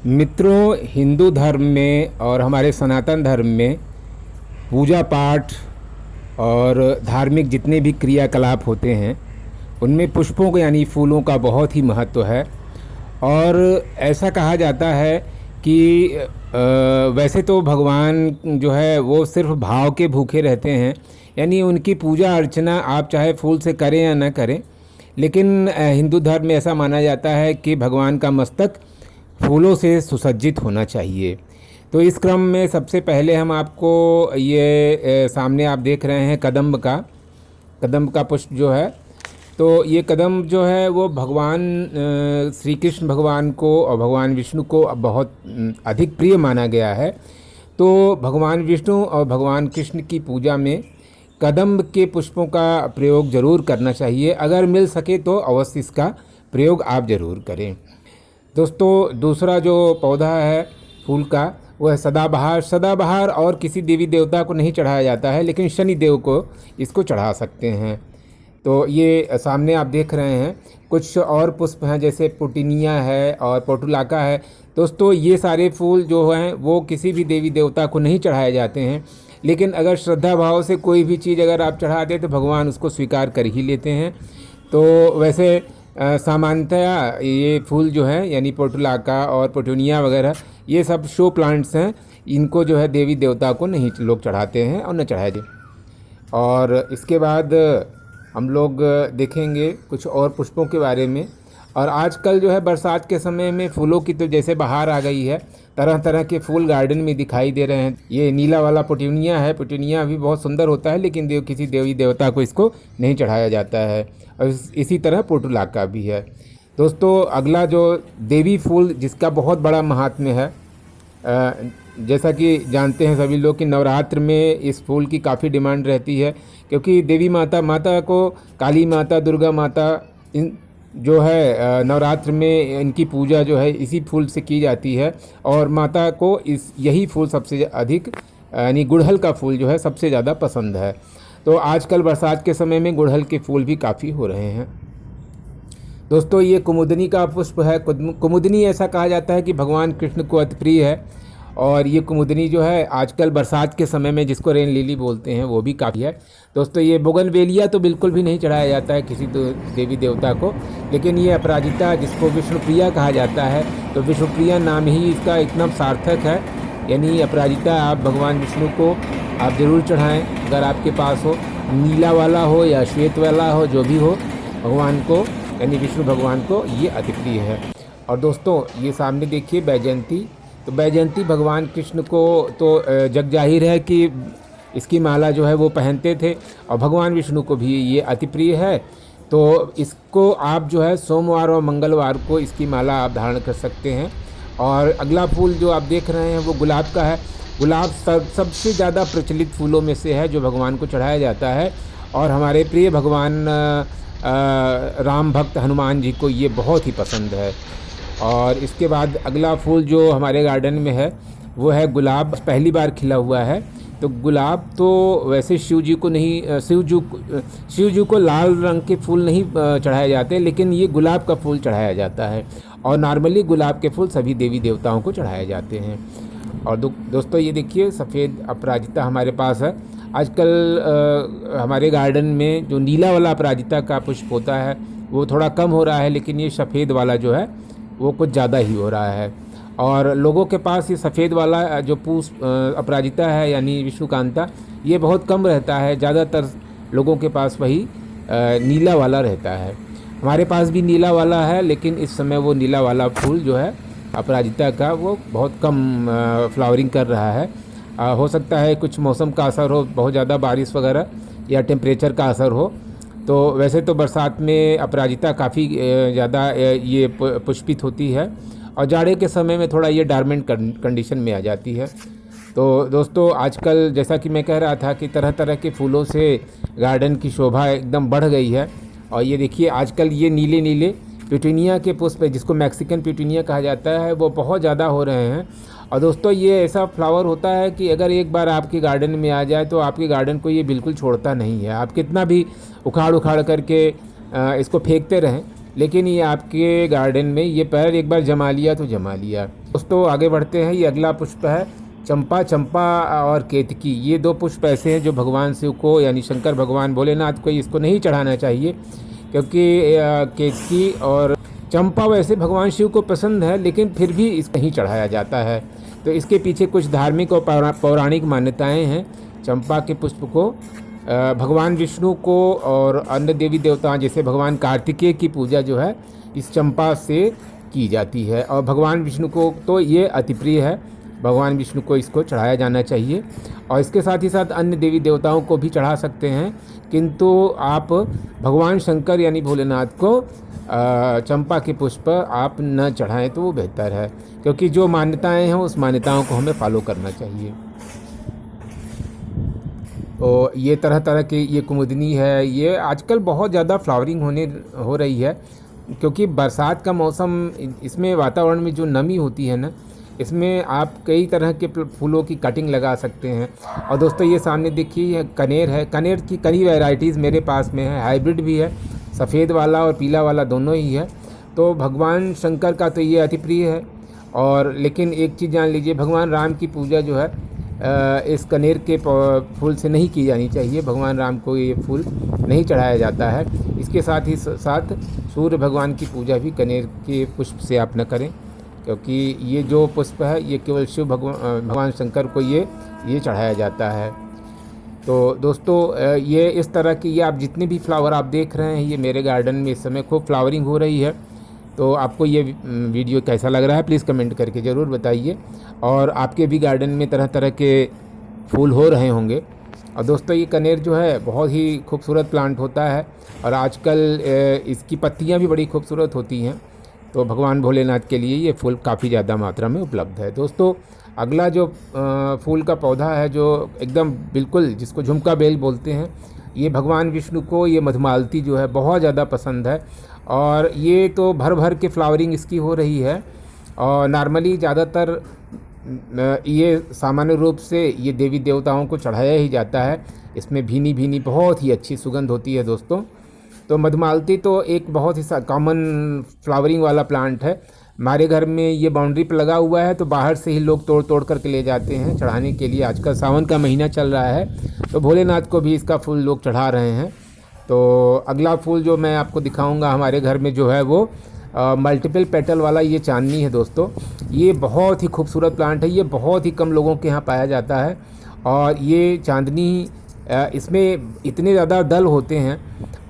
मित्रों, हिंदू धर्म में और हमारे सनातन धर्म में पूजा पाठ और धार्मिक जितने भी क्रियाकलाप होते हैं उनमें पुष्पों को यानी फूलों का बहुत ही महत्व है। और ऐसा कहा जाता है कि वैसे तो भगवान जो है वो सिर्फ भाव के भूखे रहते हैं, यानी उनकी पूजा अर्चना आप चाहे फूल से करें या न करें, लेकिन हिंदू धर्म में ऐसा माना जाता है कि भगवान का मस्तक फूलों से सुसज्जित होना चाहिए। तो इस क्रम में सबसे पहले हम आपको ये सामने आप देख रहे हैं कदम्ब का पुष्प जो है, तो ये कदम्ब जो है वो भगवान श्री कृष्ण भगवान को और भगवान विष्णु को बहुत अधिक प्रिय माना गया है। तो भगवान विष्णु और भगवान कृष्ण की पूजा में कदम्ब के पुष्पों का प्रयोग ज़रूर करना चाहिए। अगर मिल सके तो अवश्य इसका प्रयोग आप ज़रूर करें। दोस्तों, दूसरा जो पौधा है फूल का वो है सदाबहार। सदाबहार और किसी देवी देवता को नहीं चढ़ाया जाता है, लेकिन शनि देव को इसको चढ़ा सकते हैं। तो ये सामने आप देख रहे हैं कुछ और पुष्प हैं, जैसे पुटीनिया है और पोटुलाका है। दोस्तों, ये सारे फूल जो हैं वो किसी भी देवी देवता को नहीं चढ़ाए जाते हैं, लेकिन अगर श्रद्धा भाव से कोई भी चीज़ अगर आप चढ़ा दें तो भगवान उसको स्वीकार कर ही लेते हैं। तो वैसे सामान्यतः ये फूल जो है यानी पोटुलाका और पोटुनिया वगैरह ये सब शो प्लांट्स हैं, इनको जो है देवी देवता को नहीं लोग चढ़ाते हैं और न चढ़ाए जाते। और इसके बाद हम लोग देखेंगे कुछ और पुष्पों के बारे में। और आजकल जो है बरसात के समय में फूलों की तो जैसे बहार आ गई है, तरह तरह के फूल गार्डन में दिखाई दे रहे हैं। ये नीला वाला पुटीनिया है, पुटीनिया भी बहुत सुंदर होता है, लेकिन किसी देवी देवता को इसको नहीं चढ़ाया जाता है। और इसी तरह पोटुलाका भी है। दोस्तों, अगला जो देवी फूल जिसका बहुत बड़ा महात्म्य है, जैसा कि जानते हैं सभी लोग कि नवरात्र में इस फूल की काफ़ी डिमांड रहती है, क्योंकि देवी माता को काली माता, दुर्गा माता इन जो है नवरात्र में इनकी पूजा जो है इसी फूल से की जाती है। और माता को यही फूल सबसे अधिक यानी गुड़हल का फूल जो है सबसे ज़्यादा पसंद है। तो आजकल बरसात के समय में गुड़हल के फूल भी काफ़ी हो रहे हैं। दोस्तों, ये कुमुदनी का पुष्प है। कुमुदनी ऐसा कहा जाता है कि भगवान कृष्ण को अति प्रिय है। और ये कुमुदनी जो है आजकल बरसात के समय में, जिसको रेन लिली बोलते हैं, वो भी काफ़ी है। दोस्तों, ये बोगनवेलिया तो बिल्कुल भी नहीं चढ़ाया जाता है किसी देवी देवता को, लेकिन ये अपराजिता जिसको विष्णुप्रिया कहा जाता है, तो विष्णुप्रिया नाम ही इसका इतना सार्थक है। यानी अपराजिता आप भगवान विष्णु को आप ज़रूर चढ़ाएं, अगर आपके पास हो, नीला वाला हो या श्वेत वाला हो, जो भी हो, भगवान को यानी विष्णु भगवान को ये अति प्रिय है। और दोस्तों, ये सामने देखिए बैजयंती। तो बैजयंती भगवान कृष्ण को तो जग जाहिर है कि इसकी माला जो है वो पहनते थे, और भगवान विष्णु को भी ये अति प्रिय है। तो इसको आप जो है सोमवार और मंगलवार को इसकी माला आप धारण कर सकते हैं। और अगला फूल जो आप देख रहे हैं वो गुलाब का है। गुलाब सबसे ज़्यादा प्रचलित फूलों में से है जो भगवान को चढ़ाया जाता है। और हमारे प्रिय भगवान राम भक्त हनुमान जी को ये बहुत ही पसंद है। और इसके बाद अगला फूल जो हमारे गार्डन में है वो है गुलाब। पहली बार खिला हुआ है। तो गुलाब तो वैसे शिव जी को लाल रंग के फूल नहीं चढ़ाए जाते, लेकिन ये गुलाब का फूल चढ़ाया जाता है। और नॉर्मली गुलाब के फूल सभी देवी देवताओं को चढ़ाए जाते हैं। और दोस्तों, ये देखिए सफ़ेद अपराजिता हमारे पास है। आजकल हमारे गार्डन में जो नीला वाला अपराजिता का पुष्प होता है वो थोड़ा कम हो रहा है, लेकिन ये सफ़ेद वाला जो है वो कुछ ज़्यादा ही हो रहा है। और लोगों के पास ये सफ़ेद वाला जो पुष्प अपराजिता है यानी विष्णुकांता, ये बहुत कम रहता है। ज़्यादातर लोगों के पास वही नीला वाला रहता है। हमारे पास भी नीला वाला है, लेकिन इस समय वो नीला वाला फूल जो है अपराजिता का वो बहुत कम फ्लावरिंग कर रहा है। हो सकता है कुछ मौसम का असर हो, बहुत ज़्यादा बारिश वगैरह या टेम्परेचर का असर हो। तो वैसे तो बरसात में अपराजिता काफ़ी ज़्यादा ये पुष्पित होती है, और जाड़े के समय में थोड़ा ये डॉर्मेंट कंडीशन में आ जाती है। तो दोस्तों, आजकल जैसा कि मैं कह रहा था कि तरह तरह के फूलों से गार्डन की शोभा एकदम बढ़ गई है। और ये देखिए आजकल ये नीले नीले पिटूनिया के पुष्प, जिसको मैक्सिकन पिटूनिया कहा जाता है, वो बहुत ज़्यादा हो रहे हैं। और दोस्तों, ये ऐसा फ्लावर होता है कि अगर एक बार आपके गार्डन में आ जाए तो आपके गार्डन को ये बिल्कुल छोड़ता नहीं है। आप कितना भी उखाड़ करके इसको फेंकते रहें, लेकिन ये आपके गार्डन में ये पैर एक बार जमा लिया तो जमा लिया। दोस्तों आगे बढ़ते हैं। ये अगला पुष्प है चंपा। चंपा और केतकी, ये दो पुष्प ऐसे हैं जो भगवान शिव को यानी शंकर भगवान भोलेनाथ को इसको नहीं चढ़ाना चाहिए, क्योंकि केतकी और चंपा वैसे भगवान शिव को पसंद है, लेकिन फिर भी इसको नहीं चढ़ाया जाता है। तो इसके पीछे कुछ धार्मिक और पौराणिक मान्यताएं हैं। चंपा के पुष्प को भगवान विष्णु को और अन्य देवी देवता जैसे भगवान कार्तिकेय की पूजा जो है इस चंपा से की जाती है, और भगवान विष्णु को तो ये अति प्रिय है, भगवान विष्णु को इसको चढ़ाया जाना चाहिए। और इसके साथ ही साथ अन्य देवी देवताओं को भी चढ़ा सकते हैं, किंतु आप भगवान शंकर यानी भोलेनाथ को चंपा के पुष्प आप न चढ़ाएं तो वो बेहतर है, क्योंकि जो मान्यताएं हैं उस मान्यताओं को हमें फॉलो करना चाहिए। तो ये तरह तरह के ये कुमुदनी है, ये आजकल बहुत ज़्यादा फ्लावरिंग हो रही है, क्योंकि बरसात का मौसम, इसमें वातावरण में जो नमी होती है ना, इसमें आप कई तरह के फूलों की कटिंग लगा सकते हैं। और दोस्तों ये सामने देखिए कनेर है। कनेर की कई वैरायटीज़ मेरे पास में है, हाइब्रिड भी है, सफ़ेद वाला और पीला वाला दोनों ही है। तो भगवान शंकर का तो ये अति प्रिय है। और लेकिन एक चीज़ जान लीजिए, भगवान राम की पूजा जो है इस कनेर के फूल से नहीं की जानी चाहिए। भगवान राम को ये फूल नहीं चढ़ाया जाता है। इसके साथ ही साथ सूर्य भगवान की पूजा भी कनेर के पुष्प से आप न करें, क्योंकि ये जो पुष्प है ये केवल शिव भगवान शंकर को ये चढ़ाया जाता है। तो दोस्तों ये इस तरह की ये आप जितने भी फ्लावर आप देख रहे हैं, ये मेरे गार्डन में इस समय खूब फ्लावरिंग हो रही है। तो आपको ये वीडियो कैसा लग रहा है प्लीज़ कमेंट करके ज़रूर बताइए। और आपके भी गार्डन में तरह तरह के फूल हो रहे होंगे। और दोस्तों ये कनेर जो है बहुत ही खूबसूरत प्लांट होता है, और आजकल इसकी पत्तियां भी बड़ी खूबसूरत होती हैं। तो भगवान भोलेनाथ के लिए ये फूल काफ़ी ज़्यादा मात्रा में उपलब्ध है। दोस्तों अगला जो फूल का पौधा है जो एकदम बिल्कुल जिसको झुमका बेल बोलते हैं, ये भगवान विष्णु को ये मधुमालती जो है बहुत ज़्यादा पसंद है। और ये तो भर भर के फ्लावरिंग इसकी हो रही है। और नॉर्मली ज़्यादातर ये सामान्य रूप से ये देवी देवताओं को चढ़ाया ही जाता है। इसमें भीनी भीनी बहुत ही अच्छी सुगंध होती है दोस्तों। तो मधुमालती तो एक बहुत ही कॉमन फ्लावरिंग वाला प्लांट है। हमारे घर में ये बाउंड्री पर लगा हुआ है, तो बाहर से ही लोग तोड़ तोड़ करके ले जाते हैं चढ़ाने के लिए। आजकल सावन का महीना चल रहा है, तो भोलेनाथ को भी इसका फूल लोग चढ़ा रहे हैं। तो अगला फूल जो मैं आपको दिखाऊंगा हमारे घर में जो है वो मल्टीपल पेटल वाला ये चांदनी है दोस्तों। ये बहुत ही खूबसूरत प्लांट है, ये बहुत ही कम लोगों के यहाँ पाया जाता है। और ये चांदनी इसमें इतने ज़्यादा दल होते हैं,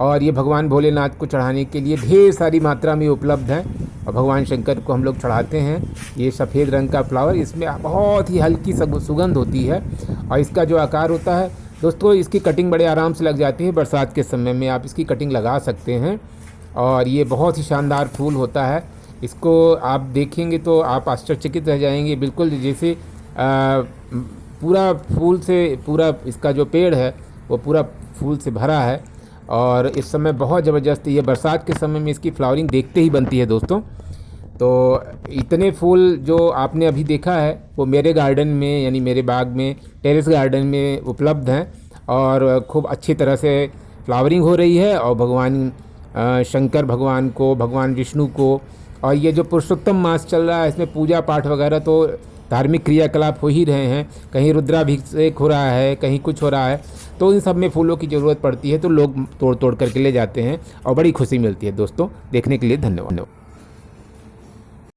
और ये भगवान भोलेनाथ को चढ़ाने के लिए ढेर सारी मात्रा में उपलब्ध है, और भगवान शंकर को हम लोग चढ़ाते हैं। ये सफ़ेद रंग का फ्लावर, इसमें बहुत ही हल्की सुगंध होती है। और इसका जो आकार होता है दोस्तों, इसकी कटिंग बड़े आराम से लग जाती है। बरसात के समय में आप इसकी कटिंग लगा सकते हैं, और ये बहुत ही शानदार फूल होता है। इसको आप देखेंगे तो आप आश्चर्यचकित रह जाएंगे, बिल्कुल जैसे पूरा फूल से पूरा इसका जो पेड़ है वो पूरा फूल से भरा है। और इस समय बहुत ज़बरदस्त ये बरसात के समय में इसकी फ्लावरिंग देखते ही बनती है दोस्तों। तो इतने फूल जो आपने अभी देखा है वो मेरे गार्डन में यानी मेरे बाग में टेरेस गार्डन में उपलब्ध हैं, और खूब अच्छी तरह से फ्लावरिंग हो रही है। और भगवान शंकर भगवान को, भगवान विष्णु को, और ये जो पुरुषोत्तम मास चल रहा है इसमें पूजा पाठ वगैरह तो धार्मिक क्रियाकलाप हो ही रहे हैं। कहीं रुद्राभिषेक हो रहा है, कहीं कुछ हो रहा है, तो इन सब में फूलों की ज़रूरत पड़ती है, तो लोग तोड़ तोड़ करके ले जाते हैं और बड़ी खुशी मिलती है दोस्तों। देखने के लिए धन्यवाद।